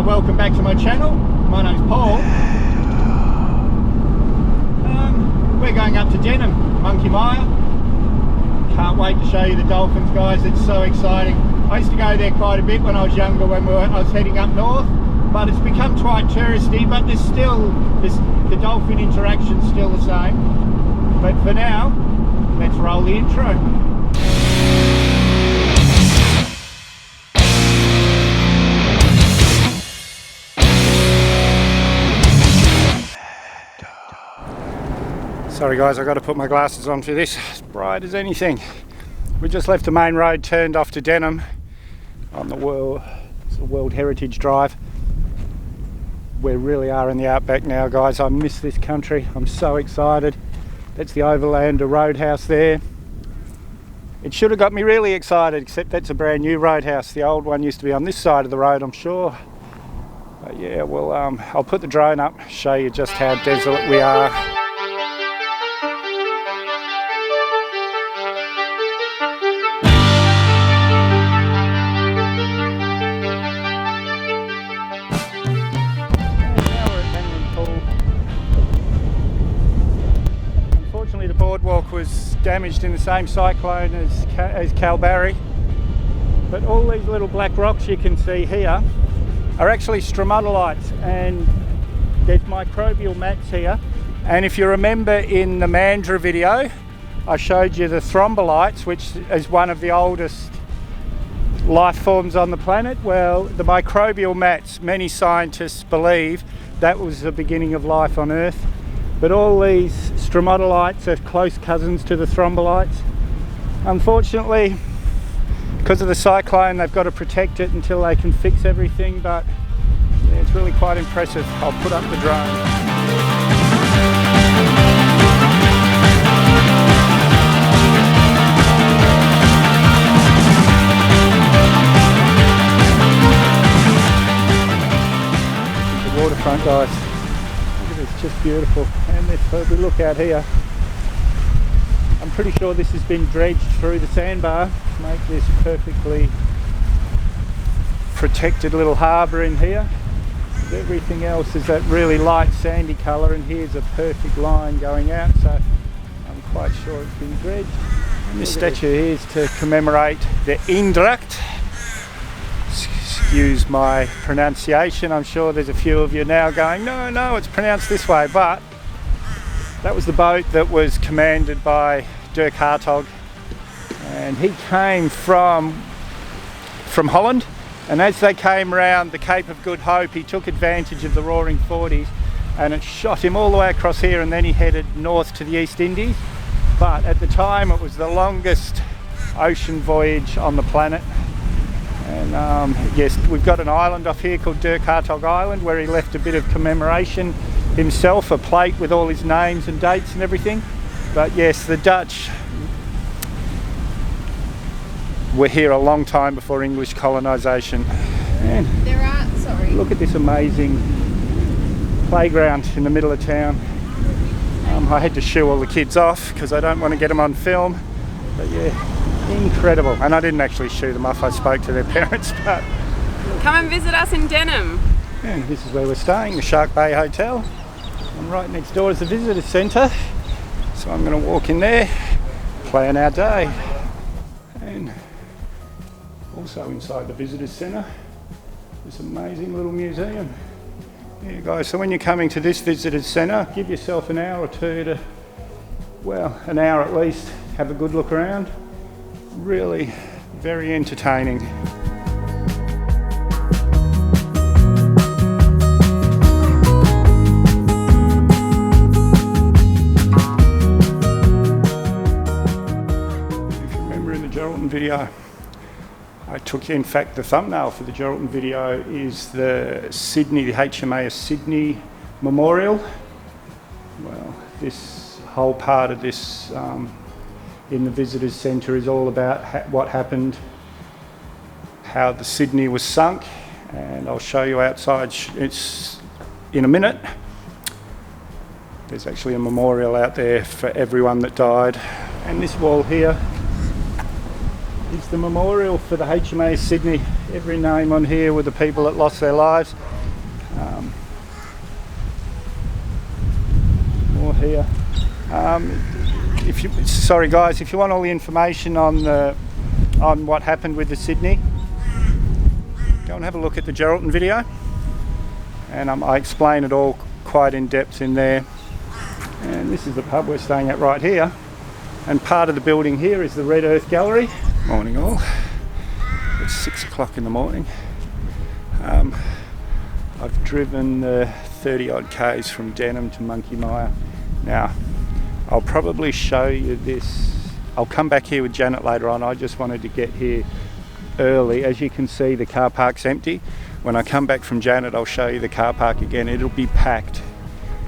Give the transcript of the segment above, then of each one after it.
Welcome back to my channel. My name's Paul. We're going up to Denham, Monkey Mia. Can't wait to show you the dolphins, guys. It's so exciting. I used to go there quite a bit when I was younger, when I was heading up north, but it's become quite touristy, but the dolphin interaction's still the same. But for now, let's roll the intro. Sorry guys, I've got to put my glasses on for this. It's bright as anything. We just left the main road, turned off to Denham on the World Heritage Drive. We really are in the outback now, guys. I miss this country. I'm so excited. That's the Overlander Roadhouse there. It should have got me really excited, except that's a brand new roadhouse. The old one used to be on this side of the road, I'm sure. But yeah, well, I'll put the drone up, show you just how desolate we are. The boardwalk was damaged in the same cyclone as Calbarry, but all these little black rocks you can see here are actually Stromatolites, and there's microbial mats here. And if you remember in the Mandra video, I showed you the thrombolites, which is one of the oldest life forms on the planet. Well, the microbial mats, many scientists believe that was the beginning of life on Earth. But all these Stromatolites are close cousins to the thrombolites. Unfortunately, because of the cyclone, they've got to protect it until they can fix everything, but yeah, it's really quite impressive. I'll put up the drone. The waterfront, guys. It's just beautiful, and if we look out here, I'm pretty sure this has been dredged through the sandbar to make this perfectly protected little harbour in here. Everything else is that really light sandy colour, and here's a perfect line going out, so I'm quite sure it's been dredged. And this statue here is to commemorate the Eendracht. Excuse my pronunciation, I'm sure there's a few of you now going, no, it's pronounced this way, but that was the boat that was commanded by Dirk Hartog, and he came from Holland, and as they came around the Cape of Good Hope, he took advantage of the roaring 40s, and it shot him all the way across here, and then he headed north to the East Indies. But at the time it was the longest ocean voyage on the planet. And yes, we've got an island off here called Dirk Hartog Island, where he left a bit of commemoration himself, a plate with all his names and dates and everything. But yes, the Dutch were here a long time before English colonisation. And look at this amazing playground in the middle of town. I had to shoo all the kids off because I don't want to get them on film, but yeah. Incredible, and I didn't actually shoo them off, I spoke to their parents. But come and visit us in Denham. And this is where we're staying, the Shark Bay Hotel, and right next door is the visitor centre, so I'm going to walk in there, plan our day. And also inside the visitor centre, this amazing little museum. Yeah guys, so when you're coming to this visitor centre, give yourself an hour or two to, well, an hour at least, have a good look around. Really very entertaining. If you remember in the Geraldton video, I took, in fact, the thumbnail for the Geraldton video is the HMAS Sydney Memorial. Well, this whole part of this in the visitors centre is all about what happened, how the Sydney was sunk, and I'll show you outside it's in a minute. There's actually a memorial out there for everyone that died, and this wall here is the memorial for the HMAS Sydney. Every name on here were the people that lost their lives. More here. Sorry guys, if you want all the information on what happened with the Sydney, go and have a look at the Geraldton video, and I explain it all quite in depth in there. And this is the pub we're staying at right here, and part of the building here is the Red Earth Gallery. Morning all. It's 6 o'clock in the morning. I've driven 30 odd k's from Denham to Monkey Mia. Now I'll probably show you this. I'll come back here with Janet later on. I just wanted to get here early. As you can see, the car park's empty. When I come back from Janet, I'll show you the car park again. It'll be packed.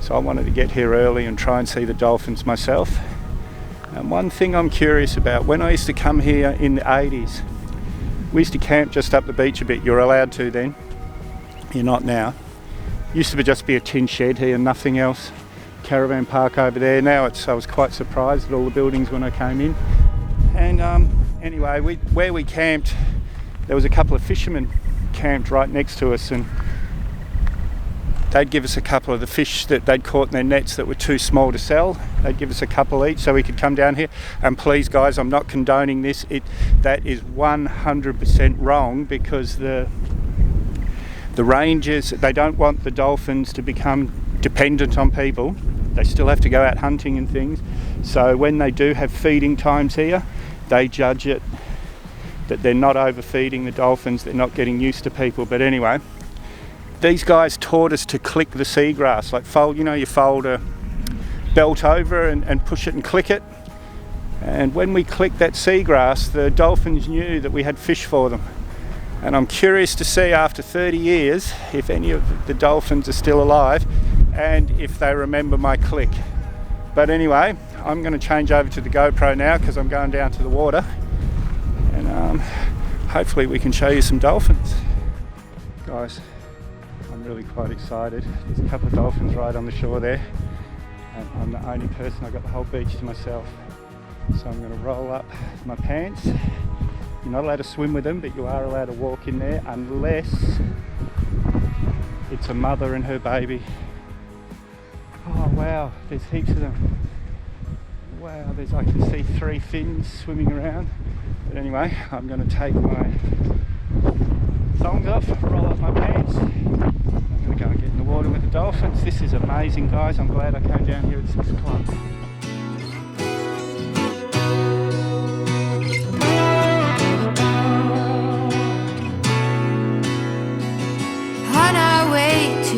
So I wanted to get here early and try and see the dolphins myself. And one thing I'm curious about, when I used to come here in the 80s, we used to camp just up the beach a bit. You're allowed to then. You're not now. Used to just be a tin shed here, nothing else. Caravan park over there. Now I was quite surprised at all the buildings when I came in. And anyway, where we camped, there was a couple of fishermen camped right next to us, and they'd give us a couple of the fish that they'd caught in their nets that were too small to sell. They'd give us a couple each so we could come down here. And please guys, I'm not condoning this. That is 100% wrong, because the rangers, they don't want the dolphins to become dependent on people. They still have to go out hunting and things. So when they do have feeding times here, they judge it that they're not overfeeding the dolphins, they're not getting used to people. But anyway, these guys taught us to click the seagrass, like you fold a belt over and push it and click it. And when we clicked that seagrass, the dolphins knew that we had fish for them. And I'm curious to see after 30 years if any of the dolphins are still alive and if they remember my click. But anyway, I'm going to change over to the GoPro now because I'm going down to the water, and hopefully we can show you some dolphins. Guys, I'm really quite excited. There's a couple of dolphins right on the shore there, and I'm the only person. I've got the whole beach to myself. So I'm going to roll up my pants. You're not allowed to swim with them, but you are allowed to walk in there unless it's a mother and her baby. Oh wow, there's heaps of them. Wow, I can see 3 fins swimming around. But anyway, I'm going to take my thongs off, roll up my pants. I'm going to go and get in the water with the dolphins. This is amazing guys, I'm glad I came down here at 6 o'clock.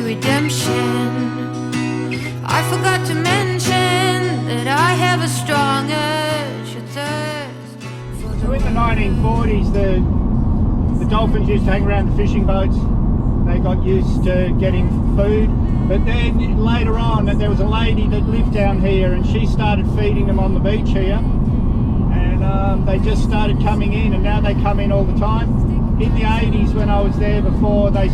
Redemption. I forgot to mention that I have a strong urge to thirst. So in the 1940s, the dolphins used to hang around the fishing boats. They got used to getting food, but then later on there was a lady that lived down here, and she started feeding them on the beach here, and they just started coming in, and now they come in all the time. In the 80s, when I was there before, there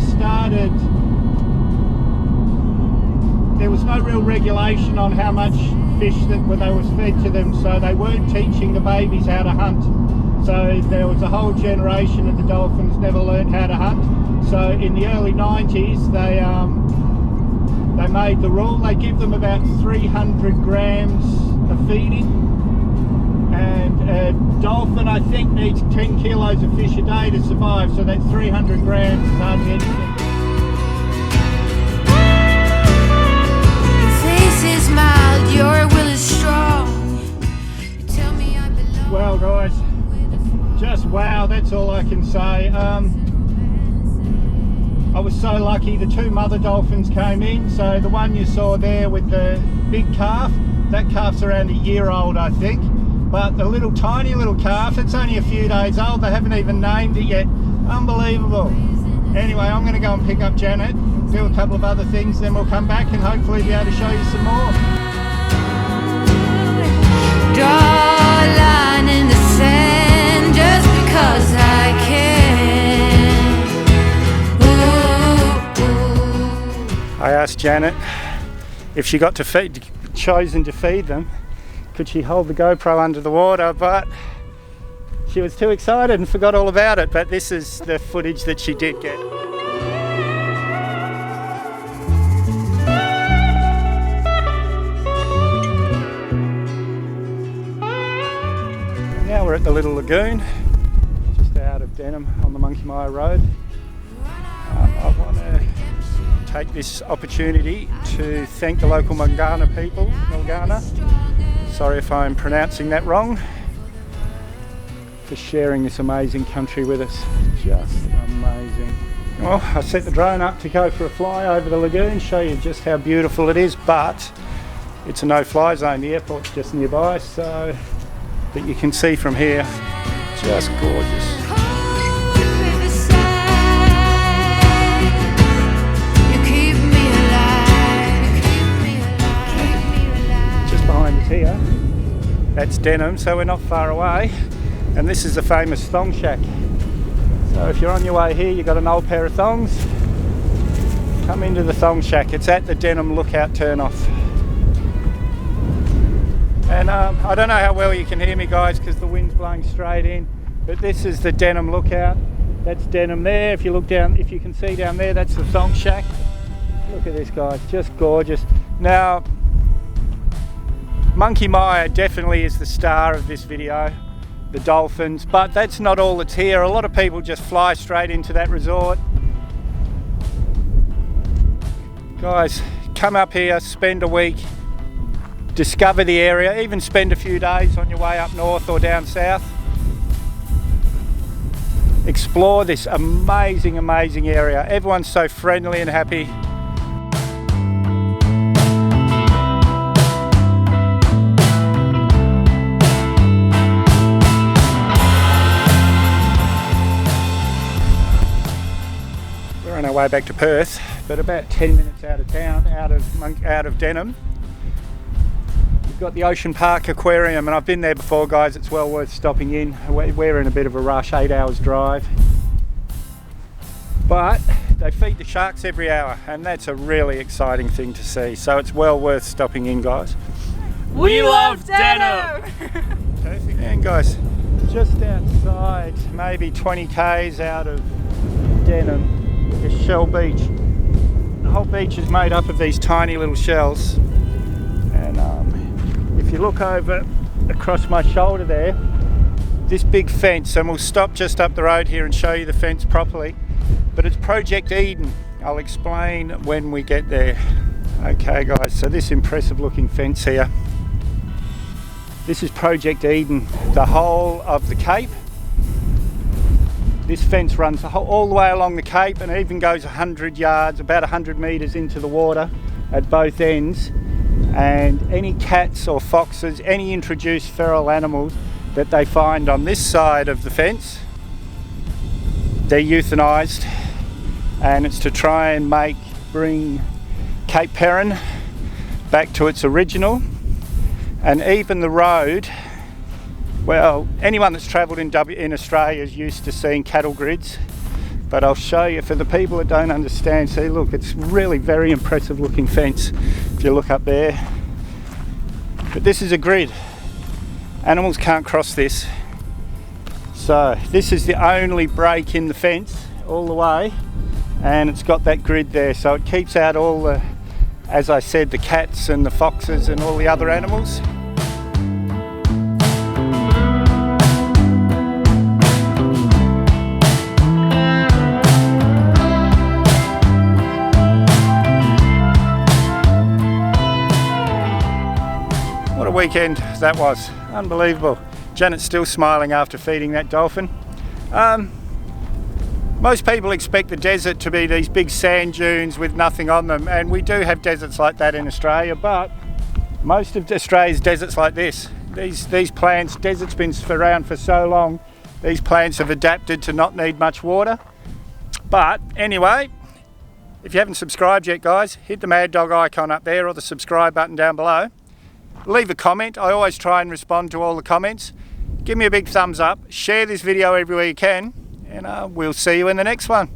was no real regulation on how much fish that was fed to them, so they weren't teaching the babies how to hunt. So there was a whole generation of the dolphins never learned how to hunt. So in the early 90s, they made the rule. They give them about 300 grams of feeding, and a dolphin, I think, needs 10 kilos of fish a day to survive. So that 300 grams is hardly anything. Your will is strong. You tell me I belong. Well guys, just wow, that's all I can say. I was so lucky, the 2 mother dolphins came in. So the one you saw there with the big calf, that calf's around a year old I think, but the little tiny little calf, it's only a few days old. They haven't even named it yet. Unbelievable. Anyway, I'm going to go and pick up Janet, do a couple of other things, then we'll come back and hopefully be able to show you some more. Draw a line in the sand just because I can. Ooh, ooh. I asked Janet if she got to chosen to feed them, could she hold the GoPro under the water, but She was too excited and forgot all about it, but this is the footage that she did get. And now we're at the little lagoon, just out of Denham on the Monkey Mia Road. I want to take this opportunity to thank the local Mangana people, sorry if I'm pronouncing that wrong, for sharing this amazing country with us. Just amazing. Well, I set the drone up to go for a fly over the lagoon, show you just how beautiful it is, but it's a no-fly zone. The airport's just nearby, so that you can see from here, just gorgeous. Here, that's Denham, so we're not far away, and this is the famous thong shack. So if you're on your way here, you've got an old pair of thongs, come into the thong shack. It's at the Denham lookout turnoff. And I don't know how well you can hear me, guys, because the wind's blowing straight in, but this is the Denham lookout. That's Denham there. If you look down, if you can see down there, that's the thong shack. Look at this, guys, just gorgeous. Now, Monkey Mia definitely is the star of this video, the dolphins, but that's not all that's here. A lot of people just fly straight into that resort. Guys, come up here, spend a week, discover the area, even spend a few days on your way up north or down south. Explore this amazing, amazing area. Everyone's so friendly and happy. On our way back to Perth, but about 10 minutes out of town, out of Denham, we've got the Ocean Park Aquarium, and I've been there before, guys. It's well worth stopping in. We're in a bit of a rush, 8 hours drive, but they feed the sharks every hour, and that's a really exciting thing to see, so it's well worth stopping in, guys. We love Denham! Perfect. And guys, just outside, maybe 20 k's out of Denham, is Shell Beach. The whole beach is made up of these tiny little shells, and if you look over across my shoulder there, this big fence, and we'll stop just up the road here and show you the fence properly, but it's Project Eden. I'll explain when we get there. Okay guys, so this impressive looking fence here, this is Project Eden, the whole of the Cape. This fence runs all the way along the Cape and even goes 100 yards, about 100 metres into the water at both ends. And any cats or foxes, any introduced feral animals that they find on this side of the fence, they're euthanised. And it's to try and bring Cape Perrin back to its original. And even the road, well, anyone that's travelled in Australia is used to seeing cattle grids, but I'll show you for the people that don't understand. See, look, it's really very impressive looking fence if you look up there. But this is a grid. Animals can't cross this. So this is the only break in the fence all the way, and it's got that grid there, so it keeps out all the, as I said, the cats and the foxes and all the other animals. What a weekend that was, unbelievable. Janet's still smiling after feeding that dolphin. Most people expect the desert to be these big sand dunes with nothing on them, and we do have deserts like that in Australia, but most of Australia's deserts like this. These plants, desert's been around for so long, these plants have adapted to not need much water. But anyway, if you haven't subscribed yet, guys, hit the Mad Dog icon up there or the subscribe button down below. Leave a comment. I always try and respond to all the comments. Give me a big thumbs up, share this video everywhere you can, and we'll see you in the next one.